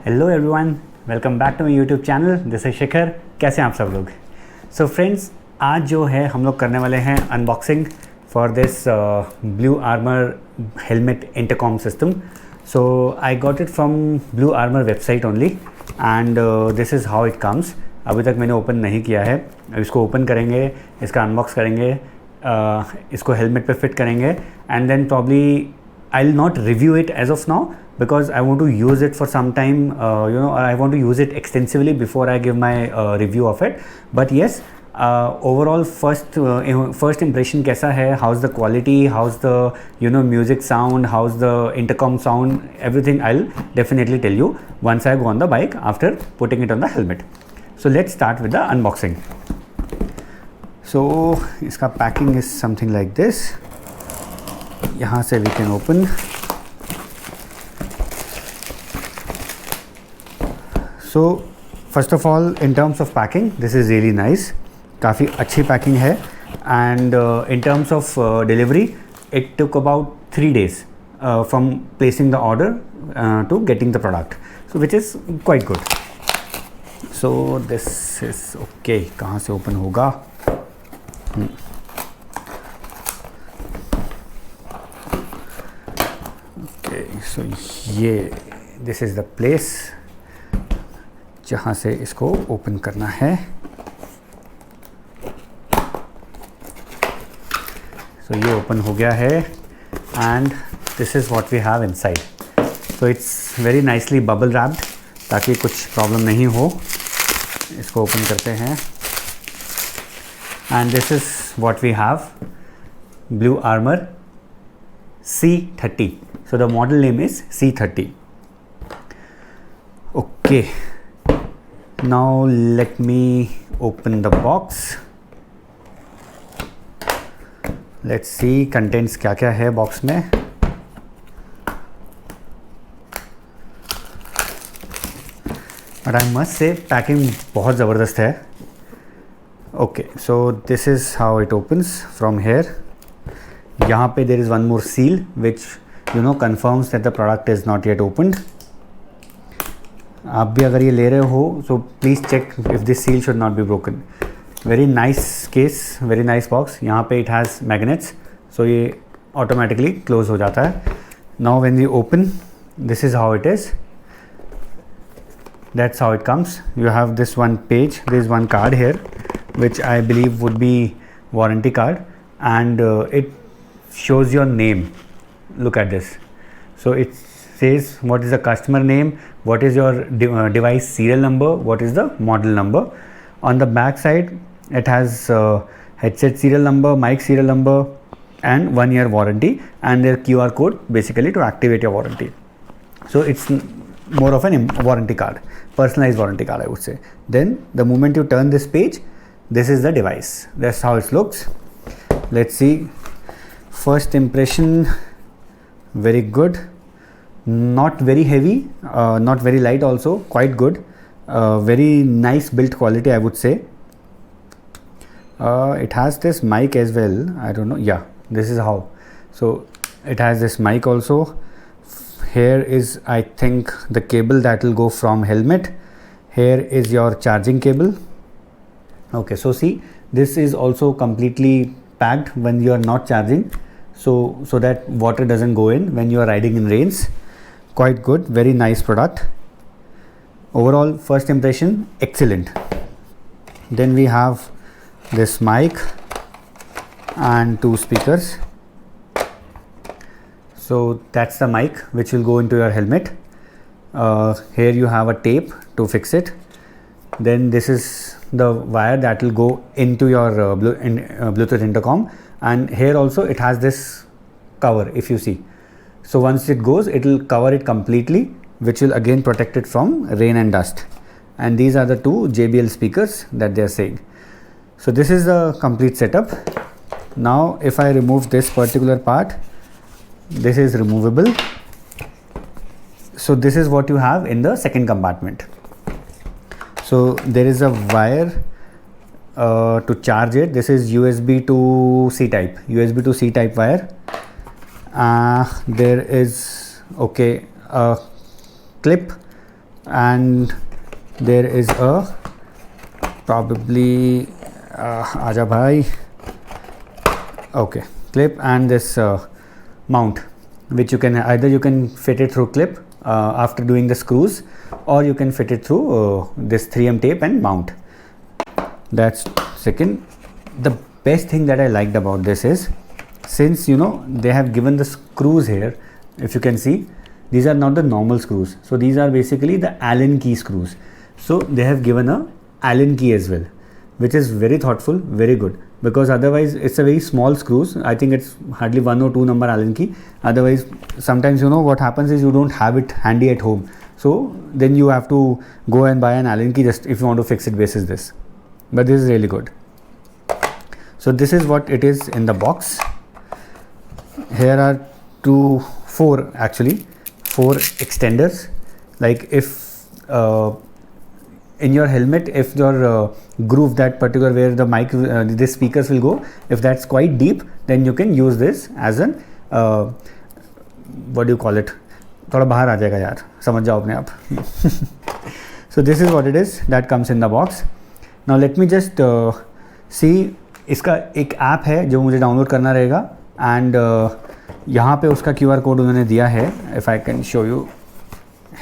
Hello everyone, welcome back to my YouTube channel. This is Shikhar. कैसे हैं आप सब लोग? सो फ्रेंड्स, आज जो है हम लोग करने वाले हैं unboxing for this blue armour helmet intercom system. So I got it from blue armour website only and this is how it comes. अभी तक मैंने ओपन नहीं किया है, इसको ओपन करेंगे, इसका अनबॉक्स करेंगे, इसको हेलमेट पे फिट करेंगे and then probably I'll not review it as of now because I want to use it for some time, I want to use it extensively before I give my review of it. But yes, overall first impression कैसा है, how's the quality, how's the music sound, how's the intercom sound, everything I'll definitely tell you once I go on the bike after putting it on the helmet. So let's start with the unboxing. So इसका packing is something like this. यहाँ से we can open. So first of all, in terms of packing, this is really nice. काफ़ी अच्छी packing है and in terms of delivery, it took about 3 days from placing the order to getting the product, so which is quite good. So this is okay. कहाँ से open होगा? सो ये this is the place जहाँ से इसको open करना है. सो ये ओपन हो गया है and this is what we have inside. So it's very nicely bubble wrapped ताकि कुछ प्रॉब्लम नहीं हो. इसको ओपन करते हैं and this is what we have, blue armour C30. So the model name is C30. Okay, now let me open the box. Let's see contents क्या क्या है बॉक्स में. But I must say packing बहुत ज़बरदस्त है. Okay, so this is how it opens from here. यहाँ पे there is one more seal which confirms that the product is not yet opened. आप भी अगर ये ले रहे हो so please check if this seal should not be broken. Very nice case, very nice box. यहाँ पे it has magnets, so ये automatically close हो जाता है. Now when we open, this is how it is. That's how it comes. You have this one page. There is one card here which I believe would be warranty card and it shows your name. Look at this. So it says what is the customer name, what is your device serial number, what is the model number. On the back side it has headset serial number, mic serial number and 1 year warranty and their QR code basically to activate your warranty. So it's more of an warranty card, personalized warranty card I would say. Then the moment you turn this page, this is the device. That's how it looks. Let's see. First impression, very good, not very heavy, not very light also, quite good. Very nice build quality I would say. It has this mic as well, I don't know, yeah, this is how. So it has this mic also. Here is I think the cable that will go from helmet. Here is your charging cable. Okay, so see, this is also completely packed when you are not charging, so that water doesn't go in when you are riding in rains. Quite good, very nice product. Overall first impression, excellent. Then we have this mic and 2 speakers. So that's the mic which will go into your helmet. Here you have a tape to fix it. Then this is the wire that will go into your Bluetooth intercom, and here also it has this cover if you see. So once it goes, it will cover it completely, which will again protect it from rain and dust. And these are the 2 JBL speakers that they are saying. So this is the complete setup. Now if I remove this particular part, this is removable. So this is what you have in the second compartment. So there is a wire to charge it. This is USB to C type, USB to C type wire. There is a clip and there is a probably आजा भाई, okay, clip and this mount, which you can either you can fit it through clip after doing the screws, or you can fit it through this 3M tape and mount. That's second. The best thing that I liked about this is, since you know they have given the screws here, if you can see, these are not the normal screws, so these are basically the Allen key screws. So they have given a Allen key as well, which is very thoughtful, very good, because otherwise it's a very small screws. I think it's hardly 1 or 2 number Allen key. Otherwise sometimes you know what happens is you don't have it handy at home, so then you have to go and buy an Allen key just if you want to fix it basis this. But this is really good. So this is what it is in the box. Here are 4 extenders. Like if in your helmet, if your groove, that particular where the mic, the speakers will go, if that's quite deep, then you can use this as an what do you call it, थोड़ा बाहर आ जाएगा यार, समझ जाओ अपने आप. So this is what it is that comes in the box. Now let me just see, इसका एक ऐप है जो मुझे डाउनलोड करना रहेगा, एंड यहाँ पे उसका QR कोड उन्होंने दिया है. If I can show you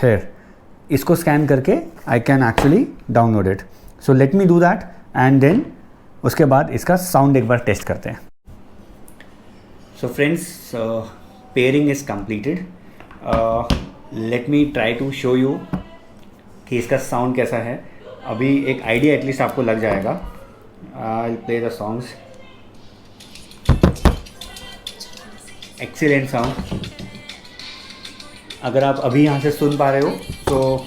here, इसको स्कैन करके I can actually download it. So let me do that, and then उसके बाद इसका साउंड एक बार टेस्ट करते हैं. So friends, pairing is completed. Let me try to show you कि इसका साउंड कैसा है. अभी एक आइडिया एटलीस्ट आपको लग जाएगा. I will play the songs. Excellent sound. अगर आप अभी यहाँ से सुन पा रहे हो तो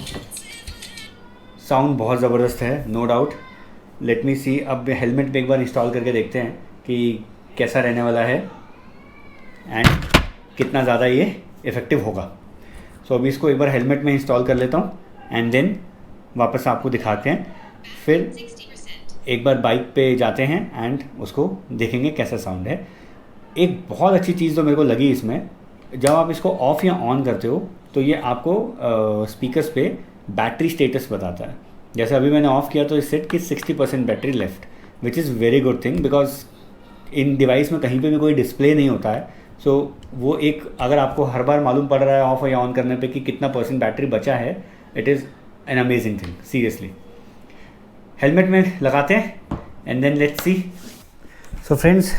साउंड बहुत ज़बरदस्त है, नो डाउट. लेट मी सी, अब हेलमेट पे एक बार इंस्टॉल करके देखते हैं कि कैसा रहने वाला है एंड कितना ज़्यादा ये इफ़ेक्टिव होगा. सो अभी इसको एक बार हेलमेट में इंस्टॉल कर लेता हूँ, एंड देन वापस आपको दिखाते हैं. फिर एक बार बाइक पे जाते हैं एंड उसको देखेंगे कैसा साउंड है. एक बहुत अच्छी चीज़ तो मेरे को लगी इसमें, जब आप इसको ऑफ़ या ऑन करते हो तो ये आपको स्पीकर्स पे बैटरी स्टेटस बताता है. जैसे अभी मैंने ऑफ़ किया तो इस सेट की 60% battery left, which is very good thing, because in device में कहीं पे भी कोई डिस्प्ले नहीं होता है. सो वो एक, अगर आपको हर बार मालूम पड़ रहा है ऑफ़ या ऑन करने पे कि कितना % बैटरी बचा है, it is an amazing thing seriously. Helmet में लगाते हैं and then let's see. So friends,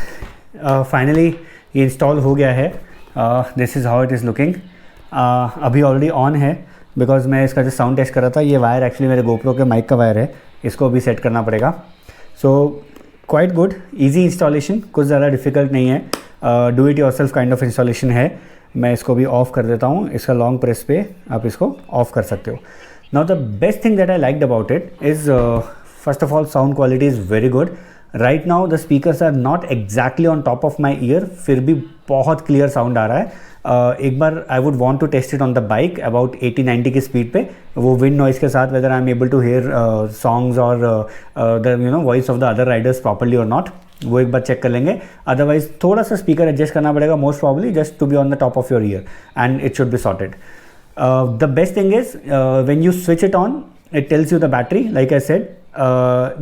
finally ये इंस्टॉल हो गया है. This is how it is looking. अभी ऑलरेडी ऑन है बिकॉज मैं इसका जो साउंड टेस्ट कर रहा था, ये वायर एक्चुअली मेरे गोप्रो के माइक का वायर है, इसको अभी सेट करना पड़ेगा. So quite good, easy installation, कुछ ज़्यादा डिफिकल्ट नहीं है. Do it yourself kind of installation है. मैं इसको भी ऑफ़ कर देता हूँ. इसका लॉन्ग प्रेस पे आप इसको ऑफ़ कर सकते हो. Now the best thing that I liked about it is, first of all, sound quality is very good. Right now the speakers are not exactly on top of my ear, फिर भी बहुत clear sound आ रहा है. एक बार I would want to test it on the bike about 80-90 की speed पे, वो विंड नॉइज़ के साथ, whether I am able to hear songs और the voice of the other Riders properly और नॉट, वो एक बार चेक कर लेंगे. अदरवाइज थोड़ा सा स्पीकर एडजस्ट करना पड़ेगा, most probably just to be on the top of your ear, and it should be sorted. The best thing is when you switch it on, it tells you the battery. Like I said,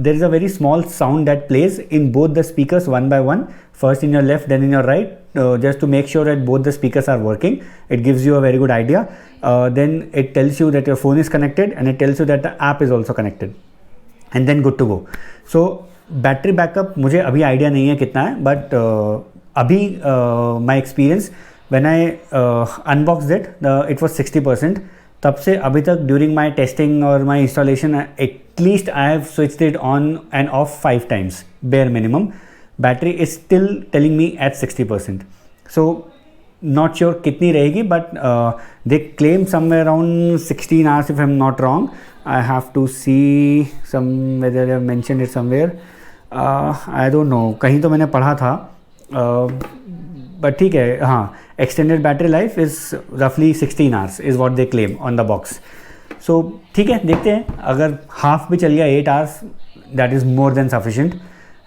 there is a very small sound that plays in both the speakers one by one, first in your left then in your right, just to make sure that both the speakers are working. It gives you a very good idea. Then it tells you that your phone is connected, and it tells you that the app is also connected, and then good to go. So battery backup मुझे अभी idea नहीं है कितना है, but अभी my experience when I unboxed it, it was 60%. तब से अभी तक ड्यूरिंग माई टेस्टिंग और my installation, at least I have switched it on and off 5 times bare minimum. Battery is still telling me at 60%. So not sure कितनी रहेगी, but they claim somewhere around 16 hours if I'm not wrong. I have to see whether I have mentioned it somewhere. I don't know, कहीं तो मैंने पढ़ा था, but ठीक है. हाँ, एक्सटेंडेड बैटरी लाइफ इज़ रफली 16 hours is what they claim on the box. So ठीक है, देखते हैं. अगर हाफ भी चल गया 8 hours, that is more than sufficient.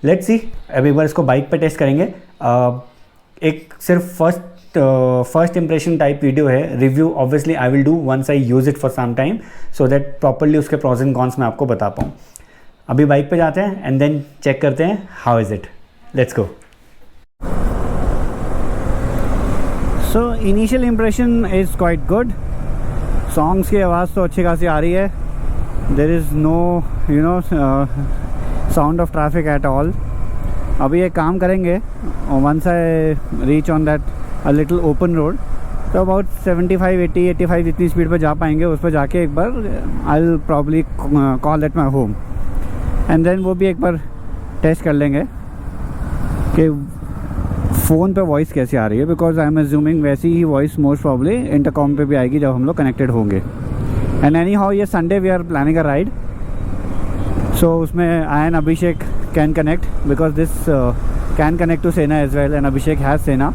Let's see. अब एक बार इसको बाइक पे टेस्ट करेंगे. एक सिर्फ first first impression type video है. Review obviously I will do once I use it for some time, so that properly उसके प्रॉज एंड कॉन्स मैं आपको बता पाऊँ. अभी बाइक पे जाते हैं एंड देन चेक करते हैं how is it. Let's go. So initial impression is quite good. Songs की आवाज़ तो अच्छी खासी आ रही है. There is no sound of traffic at all. अभी एक काम करेंगे, once I reach on that a little open road, तो अबाउट 75, 80, 85 इतनी स्पीड पर जा पाएंगे. उस पर जाके एक बार I will probably call at my home and then वो भी एक बार टेस्ट कर लेंगे कि फ़ोन पे वॉइस कैसे आ रही है, बिकॉज आई एम अज्यूमिंग वैसी ही वॉइस मोस्ट प्रॉब्ली इंटरकॉम पे भी आएगी जब हम लोग कनेक्टेड होंगे. एंड एनी हाउ ये Sunday we are planning a ride, so उसमें I and Abhishek can connect because this can connect to Sena as well and Abhishek has Sena.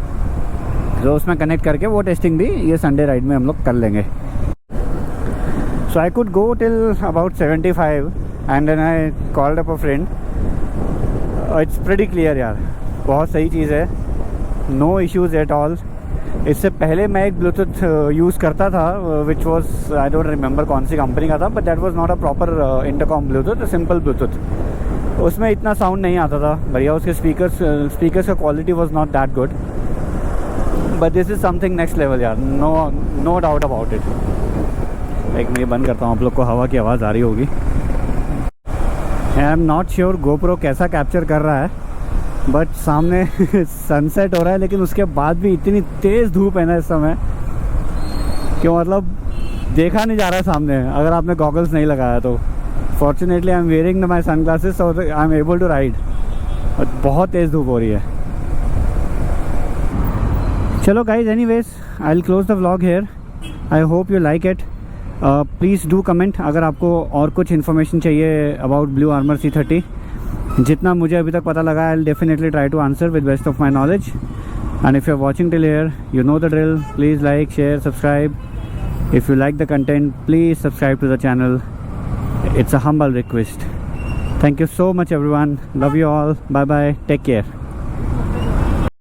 तो उसमें कनेक्ट करके वो टेस्टिंग भी ये संडे राइड में हम लोग कर लेंगे. So I could go till about 75 and then I called up a friend. It's pretty clear यार, बहुत सही चीज़ है, नो इश्यूज़ एट ऑल. इससे पहले मैं एक ब्लूटूथ यूज़ करता था which was I don't remember कौन सी कंपनी का था, but that was not a proper intercom Bluetooth, simple Bluetooth. उसमें इतना साउंड नहीं आता था भैया. उसके स्पीकर्स का quality was not that good, but this is something next level यार, नो डाउट अबाउट इट. एक मैं ये बंद करता हूँ, आप लोग को हवा की आवाज़ आ रही होगी. I am not sure GoPro कैसा कैप्चर कर रहा है, बट सामने सनसेट हो रहा है, लेकिन उसके बाद भी इतनी तेज़ धूप है ना इस समय कि मतलब देखा नहीं जा रहा है सामने अगर आपने गॉगल्स नहीं लगाया तो. Fortunately I am wearing my sun glasses, so I am able to ride. बहुत तेज़ धूप हो रही है. चलो guys, anyways I will close the vlog here. I hope you like it. Please do comment अगर आपको और कुछ इन्फॉर्मेशन चाहिए अबाउट ब्लू आर्मर C30. जितना मुझे अभी तक पता लगा, I will definitely try to answer with best of my knowledge. And if you are watching till here, you know the drill. Please like, share, subscribe. If you like the content, please subscribe to the channel. It's a humble request. Thank you so much everyone. Love you all. Bye bye. Take care.